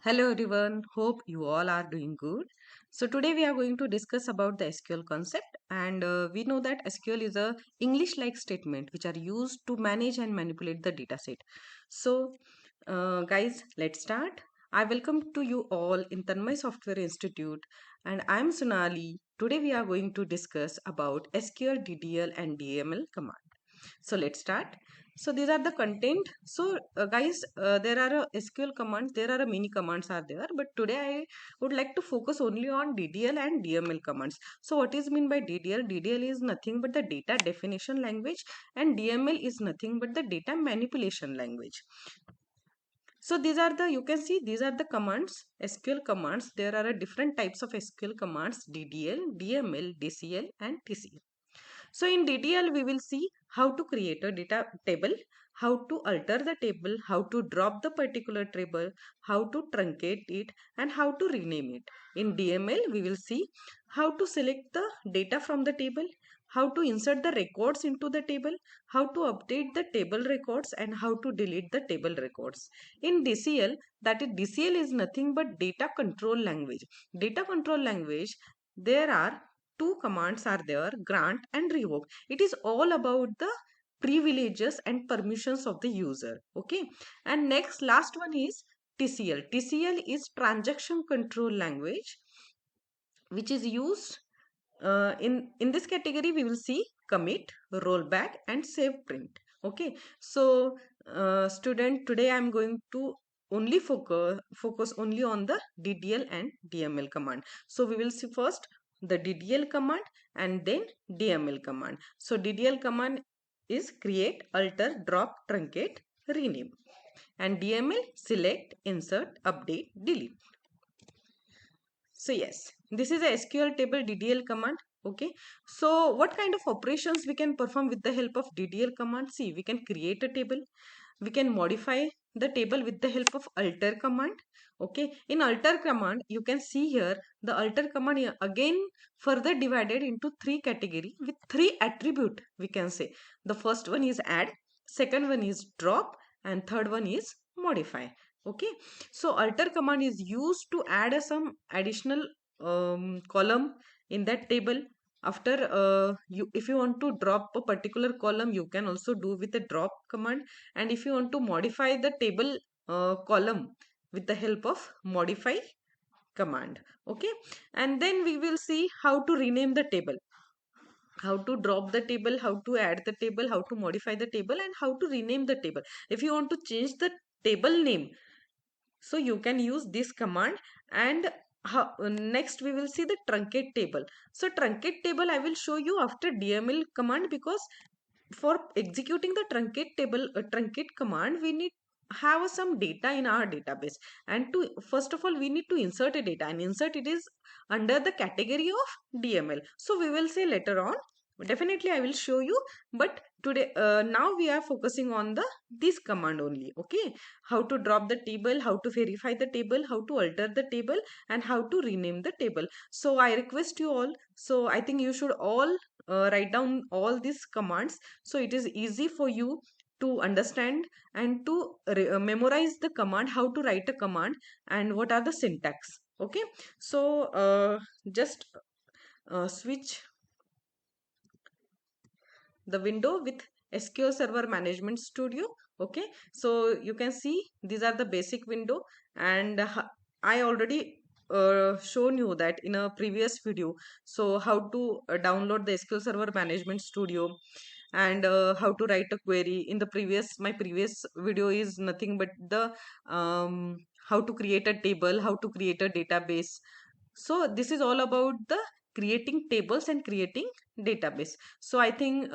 Hello everyone, hope you all are doing good. So today we are going to discuss about the SQL concept and we know that SQL is a English like statement which are used to manage and manipulate the dataset. So guys, let's start. I welcome to you all in Tanmay Software Institute and I am Sonali. Today we are going to discuss about SQL, DDL and DML command. So let's start. So these are the content. So guys, there are SQL commands, there are many commands are there, but today I would like to focus only on DDL and DML commands. So what is mean by DDL? DDL is nothing but the data definition language and DML is nothing but the data manipulation language. So these are the, you can see these are the commands, SQL commands. There are different types of SQL commands, DDL, DML, DCL and TCL. So in DDL, we will see how to create a data table, how to alter the table, how to drop the particular table, how to truncate it, and how to rename it. In DML, we will see how to select the data from the table, how to insert the records into the table, how to update the table records, and how to delete the table records. In DCL, that is DCL is nothing but data control language. Data control language, there are two commands are there, grant and revoke. It is all about the privileges and permissions of the user. Okay, and next last one is TCL. TCL is transaction control language which is used in this category. We will see commit, rollback and save print. Okay, so student, today I am going to only focus only on the DDL and DML command. So we will see first the DDL command and then DML command. So DDL command is create, alter, drop, truncate, rename, and DML select, insert, update, delete. So yes, this is a SQL table DDL command. Okay. So what kind of operations we can perform with the help of DDL command? See, we can create a table. We can modify the table with the help of alter command. Okay. In alter command, you can see here the alter command again further divided into three category with three attribute, we can say. The first one is add, second one is drop, and third one is modify. Okay, so alter command is used to add some additional column in that table. After if you want to drop a particular column, you can also do with the drop command. And if you want to modify the table column with the help of modify command. Okay, and then we will see how to rename the table, how to drop the table, how to add the table, how to modify the table, and how to rename the table. If you want to change the table name, so you can use this command. And next we will see the truncate table. So truncate table I will show you after DML command, because for executing the truncate table truncate command, we need have some data in our database, and to first of all we need to insert a data, and insert it is under the category of DML. So we will say later on, definitely I will show you, but today now we are focusing on the this command only. Okay, how to drop the table, how to verify the table, how to alter the table, and how to rename the table. So I request you all, so I think you should all write down all these commands, so it is easy for you to understand and to memorize the command, how to write a command and what are the syntax. Okay, so just switch the window with SQL Server Management Studio. Okay, so you can see these are the basic window, and I already shown you that in a previous video. So how to download the SQL Server Management Studio, and how to write a query. In the my previous video is nothing but the how to create a table, how to create a database. So this is all about the creating tables and creating database. So I think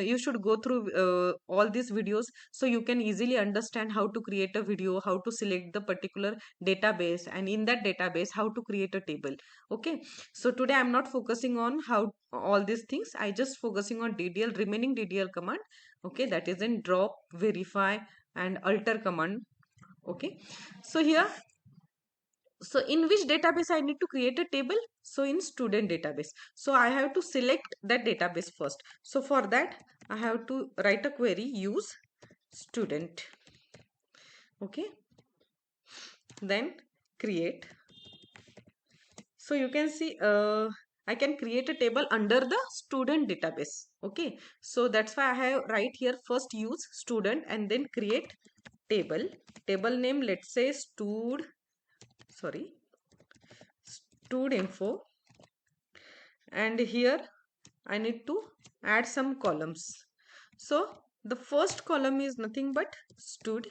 you should go through all these videos, so you can easily understand how to create a video, how to select the particular database, and in that database how to create a table. Okay, so today I'm not focusing on how all these things, I just focusing on DDL, remaining DDL command. Okay, that is in drop, verify and alter command. Okay, so here, so in which database I need to create a table? So in student database. So I have to select that database first. So for that I have to write a query, use student. Okay, then create. So you can see I can create a table under the student database. Okay, so that's why I have right here first use student and then create table. Table name, let's say stud info, and here I need to add some columns. So the first column is nothing but stud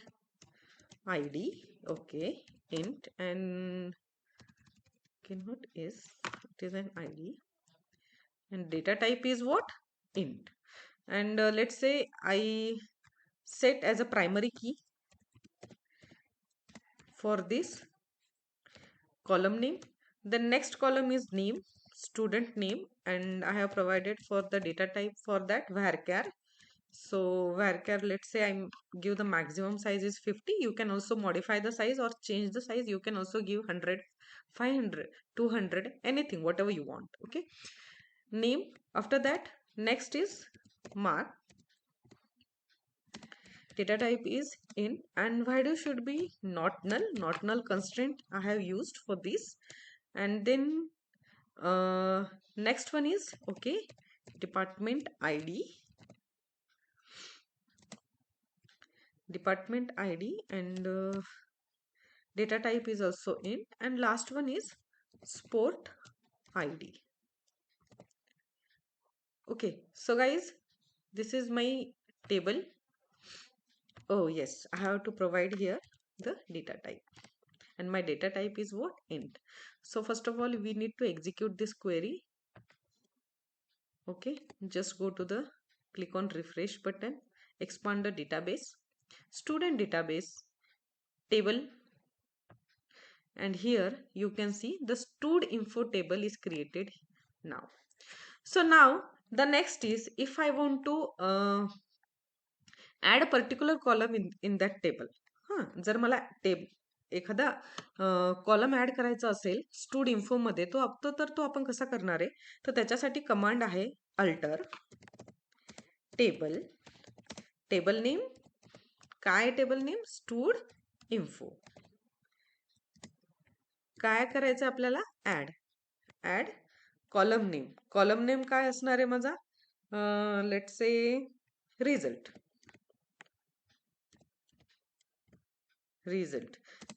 id. Okay, int, and what is it is an id, and data type is what? Int. And let's say I set as a primary key for this column name. The next column is name, student name, and I have provided for the data type for that varchar. So varchar, let's say I give the maximum size is 50. You can also modify the size or change the size. You can also give 100, 500, 200, anything, whatever you want. Okay, name. After that, next is mark. Data type is in, and value should be not null constraint I have used for this. And then next one is okay, department id, and data type is also in, and last one is sport id. Okay, so guys, this is my table. Oh yes, I have to provide here the data type, and my data type is what? Int. So first of all, we need to execute this query. Okay, just go to the click on refresh button, expand the database, student database table, and here you can see the stud info table is created now. So now the next is, if I want to add a particular column in that table. जर मला एखादा column add करायचा असेल stood info मध्ये, तो आपण कसा करणार आहे, तर त्याच्यासाठी कमांड आहे अल्टर टेबल. टेबल नेम काय? Table name stud info. काय करायचं आपल्याला? Add column name. Column name काय असणार आहे माझा? Let say result.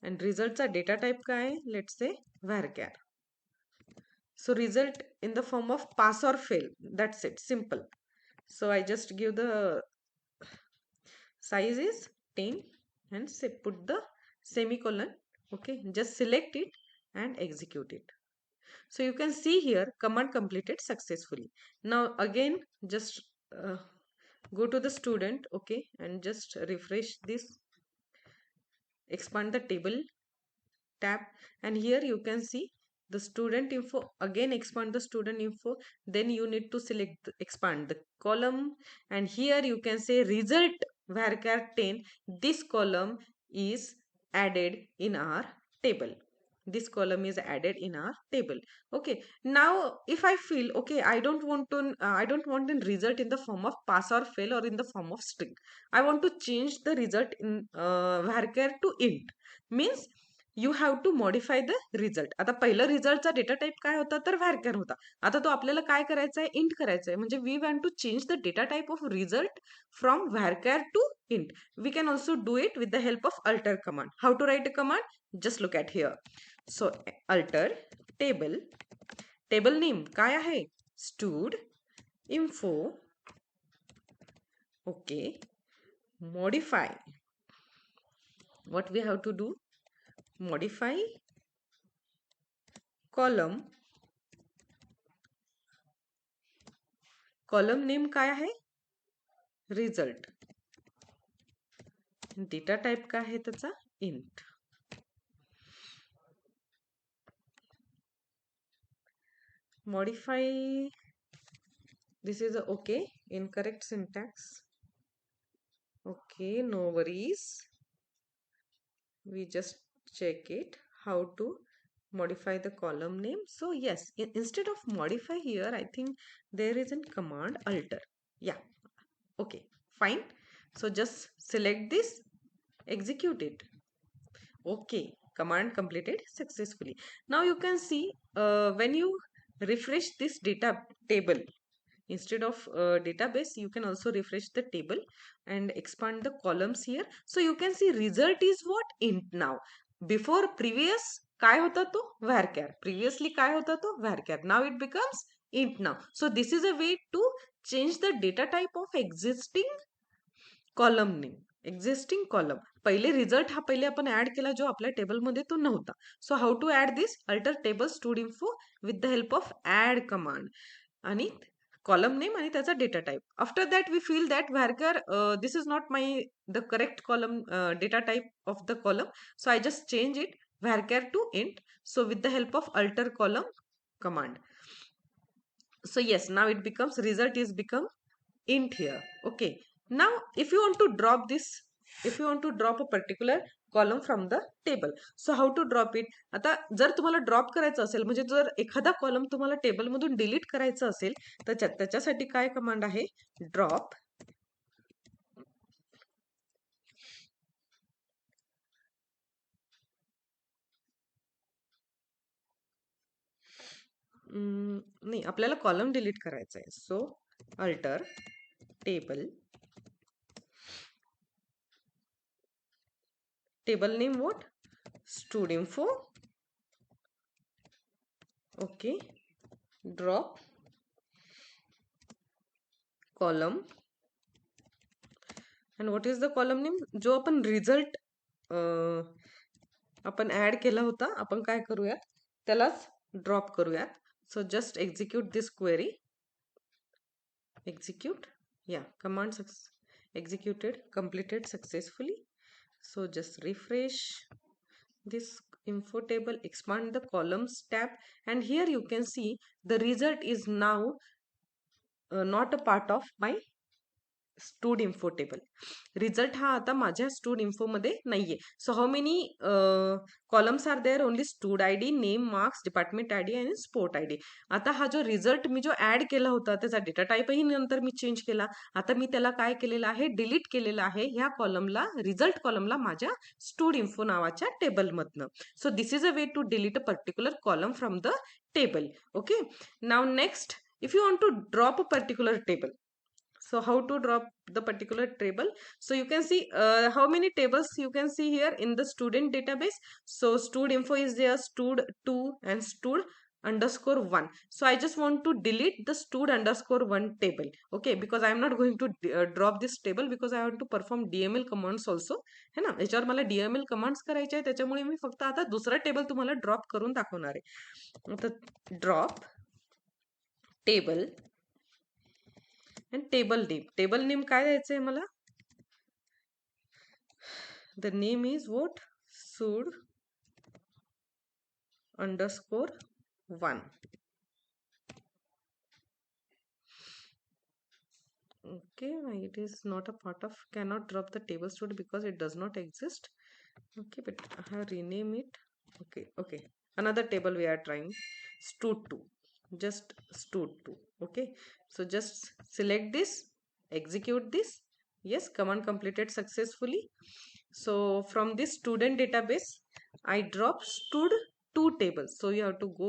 and रिझल्टचा डेटा टाइप काय आहे? लेट से varchar. So result in the form of pass or fail. That's it, simple. So I just give the size is 10 and say put the semicolon. Okay, just select it and execute it. So you can see here command completed successfully. Now again just go to the student, okay, and just refresh this, expand the table tab, and here you can see the student info. Again expand the student info, then you need to select expand the column, and here you can say result varchar 10. This column is added in our table. This column is added in our table. Okay, now if I feel okay, I don't want a result in the form of pass or fail or in the form of string. I want to change the result in varchar to int. Means you have to modify the result. आता पहिलं रिझल्टचा data type काय होता, तर व्हॅरकर होता. आता तो आपल्याला काय करायचा आहे? इंट करायचा आहे. म्हणजे we want to change the data type of result from varchar to int. We can also do it with the help of alter command. How to write a command? Just look at here. So alter table. Table name काय आहे? Stud info. Okay, modify. what we have to do? Modify column. column name काय आहे? Result. Data type काय आहे त्याचा? Int. modify, this is okay, incorrect syntax. Okay, no worries, we just check it how to modify the column name. So yes, instead of modify here, I think there is a command alter. Yeah, okay, fine. So just select this, execute it. Okay, command completed successfully. Now you can see when you refresh this data table, instead of database, you can also refresh the table and expand the columns here. So you can see result is what? Int now. Before previous काय होता तो varchar. Previously काय होता तो varchar. Now it becomes int now. So this is a way to change the data type of existing column name. Existing column. पहिले result हा पहिले आपण ऍड केला जो आपल्या टेबलमध्ये तो नव्हता. So how to add this? Alter table stored info with the help of add command. आणि column name आणि त्याचा data type. After that we feel that varchar this is not the correct column data type of the column. So I just change it varchar to int. So with the help of alter column command. So yes, now it becomes result is become int here. Okay. Now if you want to drop this, if you want to drop a particular column from the table, so how to drop it? आता जर तुम्हाला drop करायचं असेल, म्हणजे जर एखादा column तुम्हाला table मधून डिलीट करायचं असेल तर त्याच्यासाठी काय कमांड आहे? ड्रॉप नाही, आपल्याला कॉलम डिलीट करायचा आहे. So alter table, table name what? Stud info. Okay. Drop column. and what is the column name? जो आपण रिझल्ट आपण ऍड केला होता, आपण काय करूयात त्यालाच ड्रॉप करूयात. So just execute this query. Execute, या command executed, completed successfully. So just refresh this info table, expand the columns tab, and here you can see the result is now not a part of my stud info table. Result हा आता माझ्या stud info मध्ये नाहीये. So how many columns are there? Only stud ID, name, marks, department ID आणि sport ID. आता हा जो result मी जो ऍड केला होता त्याचा डेटा टाईपही नंतर मी चेंज केला. आता मी त्याला काय केलेलं आहे? डिलीट केलेलं आहे ह्या कॉलमला, रिझल्ट कॉलमला माझ्या स्टूड इन्फो नावाच्या टेबलमधनं. So this is a way to delete a particular column from the table. Okay. Now next, if you want to drop a particular table, so how to drop the particular table? So you can see how many tables you can see here in the student database. So stud info is there, stud2 and stud_1. So I just want to delete the stud_1 table. Okay, because I am not going to drop this table because I want to perform DML commands also. है ना, याच्यावर मला DML commands करायचे आहे, त्याच्यामुळे मी फक्त आता दुसरा टेबल तुम्हाला ड्रॉप करून दाखवणार आहे. आता drop table and table name. Table name काय द्यायचं आहे मला? The name is what? stud_1. Okay, it is not a part of, cannot drop the table stud because it does not exist. Okay, but I have rename it. Okay. Another table we are trying. Stud2. Just stud2. Okay, so just select this, execute this. Yes, command completed successfully. So from this student database I drop stud2 tables. So you have to go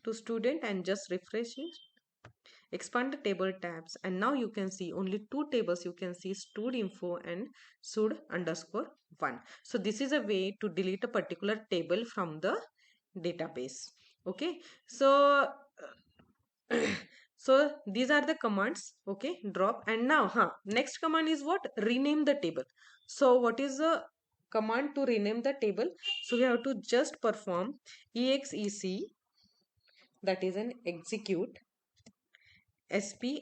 to student and just refresh it, expand the table tabs, and now you can see only two tables. You can see stud info and stud_1. So this is a way to delete a particular table from the database. Okay, so so these are the commands. Okay, drop. And now next command is what? Rename the table. So what is the command to rename the table? So we have to just perform exec, that is an execute sp_rename.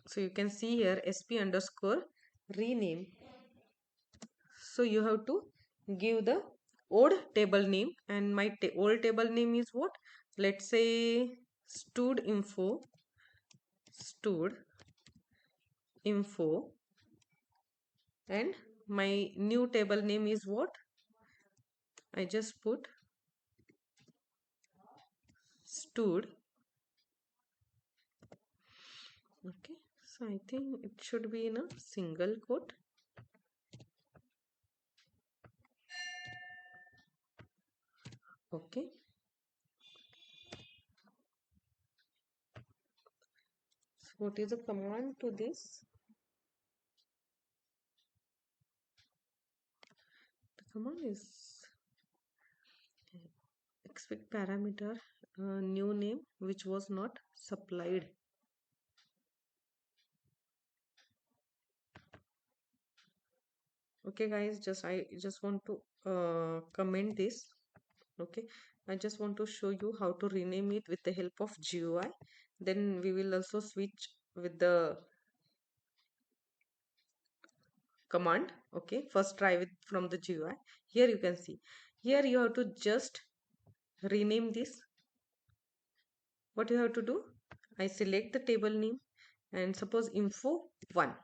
So you can see here sp_rename. So you have to give the old table name, and my old table name is what? Let's say stud info, and my new table name is what? I just put stud. Okay, So I think it should be in a single quote. Okay. So what is the command to this? The command is expect parameter new name which was not supplied. Okay guys, I just want to comment this. Okay, I just want to show you how to rename it with the help of GUI. Then we will also switch with the command. Okay, first try with from the GUI. Here you can see, here you have to just rename this. What you have to do, I select the table name and suppose info 1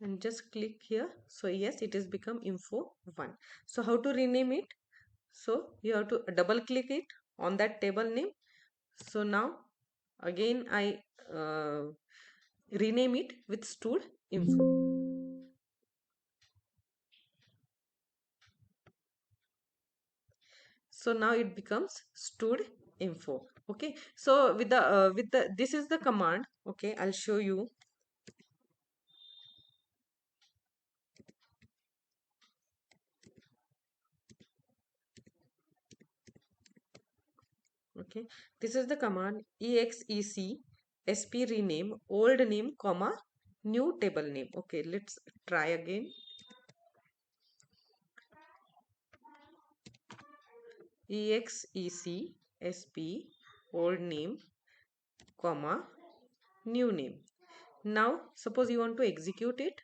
and just click here. So yes, it has become info 1. So how to rename it? So you have to double click it on that table name. So now again I rename it with stud info. So now it becomes stud info. Okay, so with the this is the command. Okay, I'll show you. Okay, this is the command exec sp rename old name comma new table name. Okay, let's try again. exec sp old name comma new name. Now suppose you want to execute it.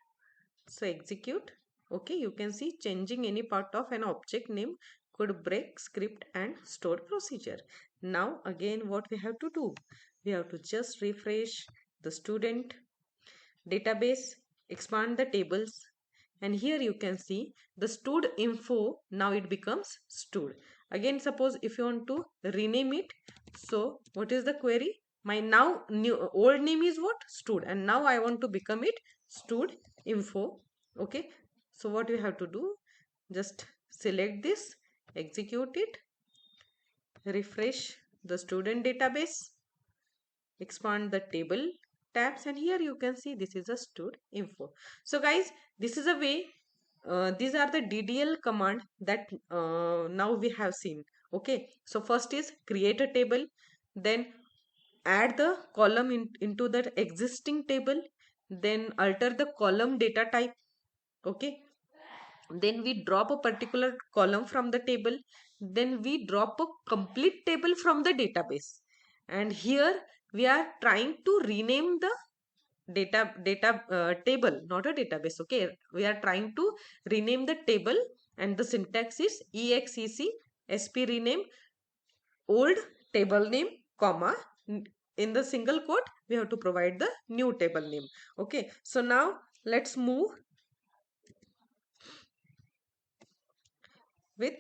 So execute. Okay, you can see changing any part of an object name could break script and store procedure. Now again what we have to do, we have to just refresh the student database, expand the tables, and here you can see the stud info. Now it becomes stud. Again suppose if you want to rename it, so what is the query? My now new old name is what? Stud, and now I want to become it stud info. Okay, so what you have to do, just select this, execute it, refresh the student database, expand the table tabs, and here you can see this is a stud info. So guys, this is a way, these are the DDL command that now we have seen. Okay, so first is create a table, then add the column into the existing table, then alter the column data type. Okay, then we drop a particular column from the table, then we drop a complete table from the database, and here we are trying to rename the data table, not a database. Okay, we are trying to rename the table, and the syntax is exec sp rename old table name comma in the single quote we have to provide the new table name. Okay, so now let's move with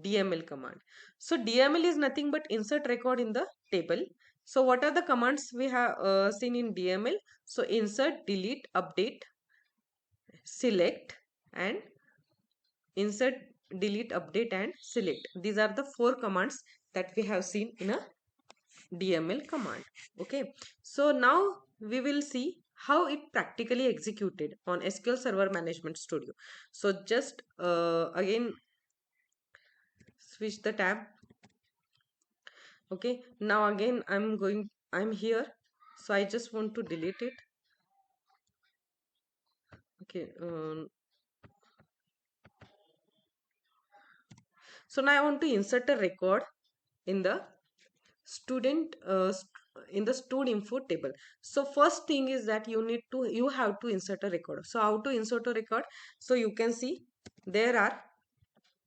DML command. So DML is nothing but insert record in the table. So what are the commands we have seen in DML? So insert, delete, update, select, and insert, delete, update, and select. These are the 4 commands that we have seen in a DML command. Okay, so now we will see how it practically executed on SQL Server Management Studio. So just again switch the tab. Okay, now again I'm here, so I just want to delete it. Okay, so now I want to insert a record in the student in the stud info table. So first thing is that you have to insert a record. So how to insert a record? So you can see there are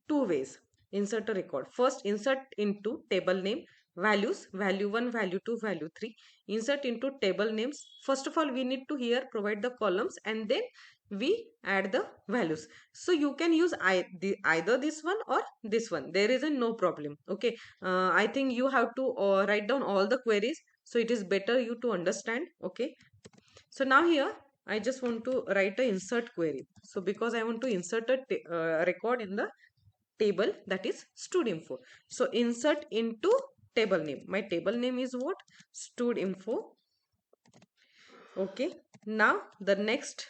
2 ways. Insert a record. First, insert into table name values, value 1, value 2, value 3. Insert into table names. First of all, we need to here provide the columns, and then we add the values. So you can use either this one or this one. There is no problem. Okay, I think you have to write down all the queries so it is better you to understand. Okay, so now here I just want to write a insert query. So because I want to insert a record in the table, that is studinfo. So insert into table name. My table name is what? Studinfo. Okay, now the next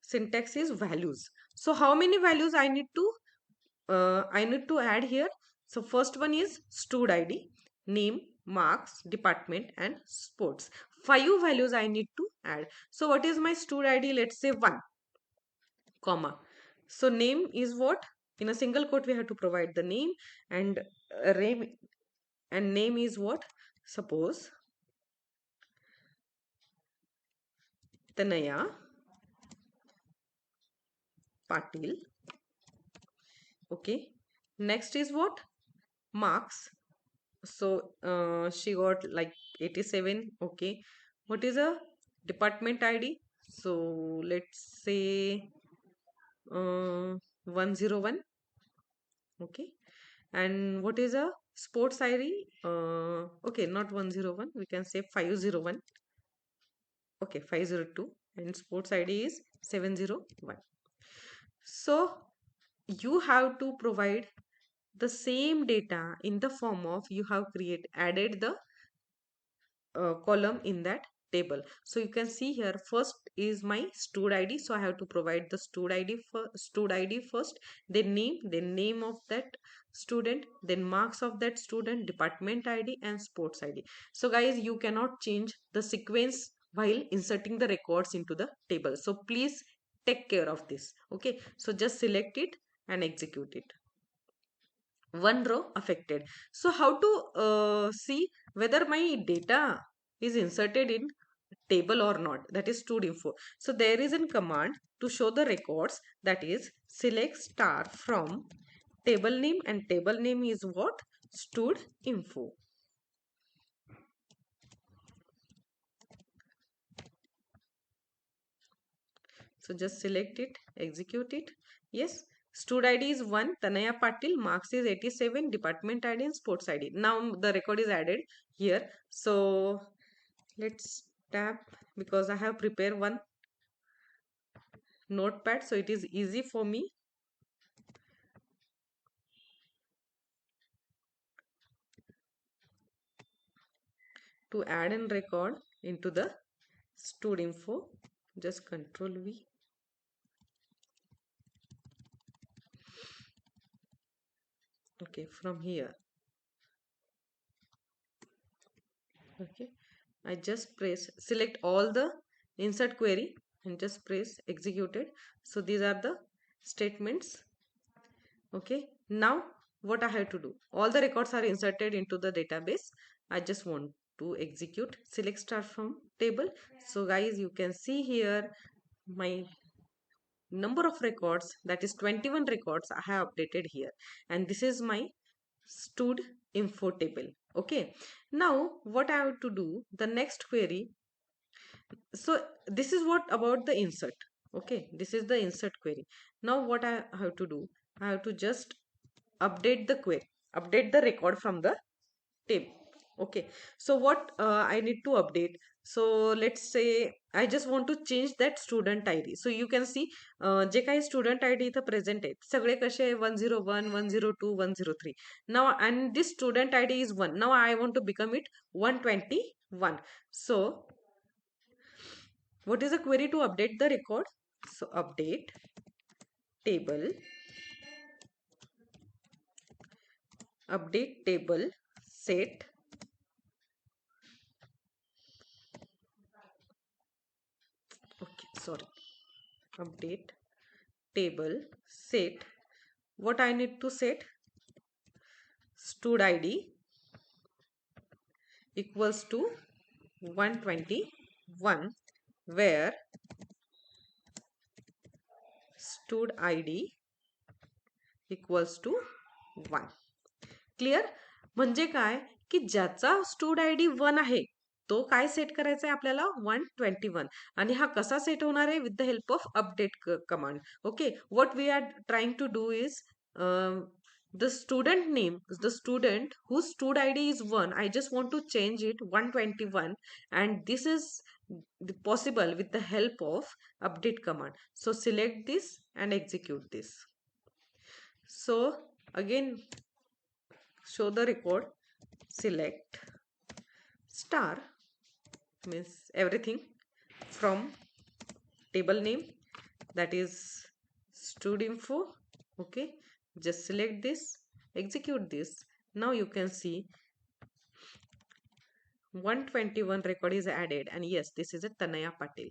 syntax is values. So how many values I need to add here? So first one is stud id, name, marks, department, and sports. 5 values I need to add. So what is my stud id? Let's say 1 comma. So name is what? In a single quote we have to provide the name, and name, and name is what? Suppose Tanaya Patil. Okay, next is what? Marks. So she got like 87. Okay, what is a department id? So let's say 101. Okay, and what is a sports id? Okay, not 101, we can say 501. Okay, 502, and sports id is 701. So you have to provide the same data in the form of, you have added the column in that table. So you can see here, first is my stud id, so I have to provide the stud id first, then name of that student, then marks of that student, department id, and sports id. So guys, you cannot change the sequence while inserting the records into the table, so please take care of this. Okay, so just select it and execute it. One row affected. So how to see whether my data is inserted in table or not? That is stud info. So there is a command to show the records, that is select star from table name, and table name is what? Stud info. So just select it, execute it. Yes, stud id is 1, Tanaya Patil, marks is 87, department id and sports id. Now the record is added here. So let's tap, because I have prepared one notepad, so it is easy for me to add and record into the stud info. Just control V. Okay, from here. Okay, I just press select all the insert query and just press executed. So these are the statements. Okay, now what I have to do? All the records are inserted into the database. I just want to execute select star from table. So guys, you can see here my number of records, that is 21 records I have updated here, and this is my stud info table. Okay, now what I have to do, the next query. So this is what about the insert. Okay, this is the insert query. Now what I have to do, I have to just update the query, update the record from the table. Okay, so what I need to update? So let's say I just want to change that student id. So you can see जे काही student id इथं present आहेत सगळे कसे आहे 101 102 103. Now and this student id is 1. Now I want to become it 121. So what is the query to update the record? So update table, set. Okay, sorry, update table set. What I need to set? Stud id equals to 121, where stud id equals to 1. Clear? म्हणजे काय की ज्याचा stood I D 1 आहे तो काय set करायचा आहे आपल्याला 121. आणि हा कसा सेट होणार आहे? With the help of update command. Okay, what we are trying to do is the student name, the student whose stud ID is 1, I just want to change it 121, and this is possible with the help of update command. So select this and execute this. So again, show the record, select star means everything from table name, that is stud info. Okay, just select this, execute this. Now you can see 121 record is added, and yes, this is a Tanaya Patil,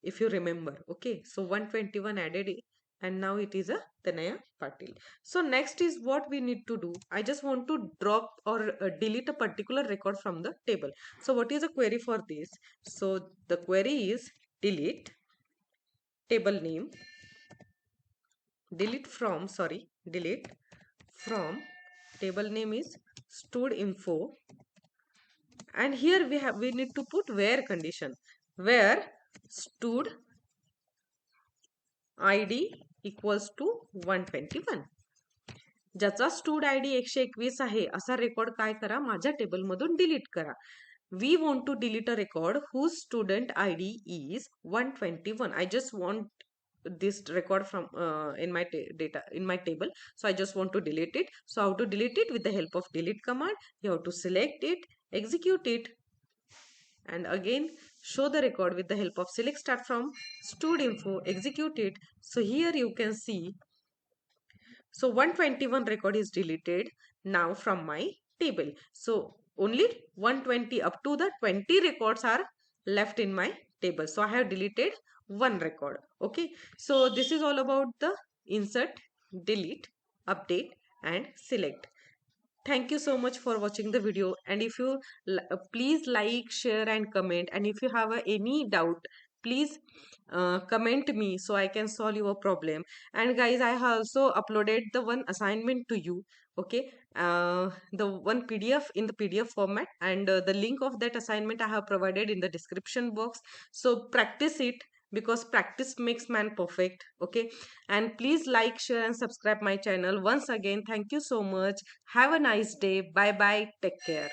if you remember. Okay, so 121 added it, and now it is a Tanaya Patil. So next is what we need to do. I just want to drop or delete a particular record from the table. So what is the query for this? So the query is delete table name, delete from table name is stud info, and here we need to put where condition, where stud id equals to 121. ज्याचा stood ID 121 आहे असा record काय करा, माझ्या table मधून delete करा. We want to delete a record whose student ID is 121. I just want this record from in my data in my table, so I just want to delete it. So how to delete it? With the help of delete command, you have to select it, execute it, and again show the record with the help of select start from stud info, execute it. So here you can see, so 121 record is deleted now from my table. So only 120 up to the 20 records are left in my table. So I have deleted one record. Okay. So this is all about the insert, delete, update and select. Thank you so much for watching the video, and if you please like, share and comment, and if you have any doubt, please comment me so I can solve your problem. And guys, I have also uploaded the one assignment to you. Okay, the one PDF in the PDF format, and the link of that assignment I have provided in the description box. So practice it, because practice makes man perfect. Okay, and please like, share and subscribe my channel. Once again, thank you so much. Have a nice day. Bye bye. Take care.